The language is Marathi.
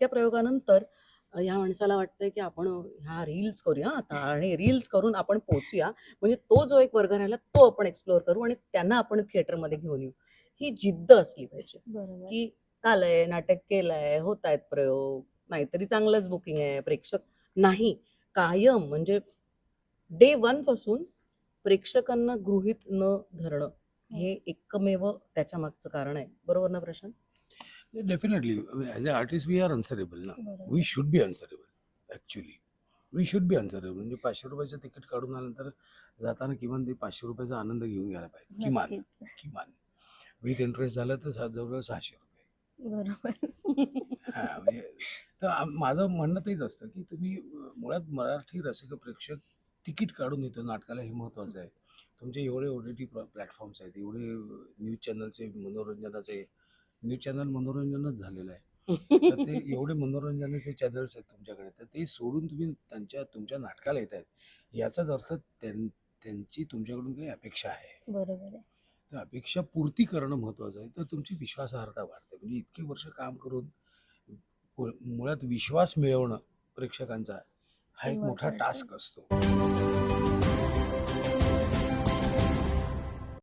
इतक्या प्रयोगानंतर ह्या माणसाला वाटतंय की आपण ह्या रील्स करूया आता आणि रील्स करून आपण पोहोचूया. म्हणजे तो जो एक वर्ग राहिला तो आपण एक्सप्लोअर करू आणि त्यांना आपण थिएटरमध्ये घेऊन येऊ. ही जिद्द असली पाहिजे, बरोबर. की झालंय, नाटक केलंय, होतायत प्रयोग, नाहीतरी चांगलंच बुकिंग आहे, प्रेक्षक नाही. कायम म्हणजे डे 1 पासून प्रेक्षकांना गृहीत न धरणं, हो. हे एकमेव त्याच्या मागचं कारण आहे. बरोबर ना Prashant? Definitely as a artist we are answerable ना. बरोबर. We should be answerable actually. We should be answerable. म्हणजे ₹500 तिकीट काढून आल्यानंतर जाताना किमान ते ₹500 आनंद घेऊन गेला पाहिजे. किमान नक्कीच. किमान विथ इंटरेस्ट झालं तर जवळजवळ ₹600. बरोबर. हां, म्हणजे तर माझं म्हणणं तेच असतं, की तुम्ही मुळात मराठी रसिक प्रेक्षक तिकीट काढून येतो नाटकाला हे महत्त्वाचं आहे. तुमचे एवढे OTT प्लॅटफॉर्म्स आहेत, एवढे न्यूज चॅनलचे मनोरंजनाचे न्यूज चॅनल मनोरंजनच झालेलं आहे. तर ते एवढे मनोरंजनाचे चॅनल्स आहेत तुमच्याकडे, तर ते सोडून तुम्ही तुमच्या नाटकाला येत आहेत. याचाच अर्थ त्यांची तुमच्याकडून काही अपेक्षा आहे. बरोबर आहे. तर अपेक्षा पूर्ती करणं महत्त्वाचं आहे. तर तुमची विश्वासार्हता वाढते. म्हणजे इतकी वर्ष काम करून मुळात विश्वास मिळवणं प्रेक्षकांचा हा ते एक मोठा महत्वाचं आहे. टास्क असतो.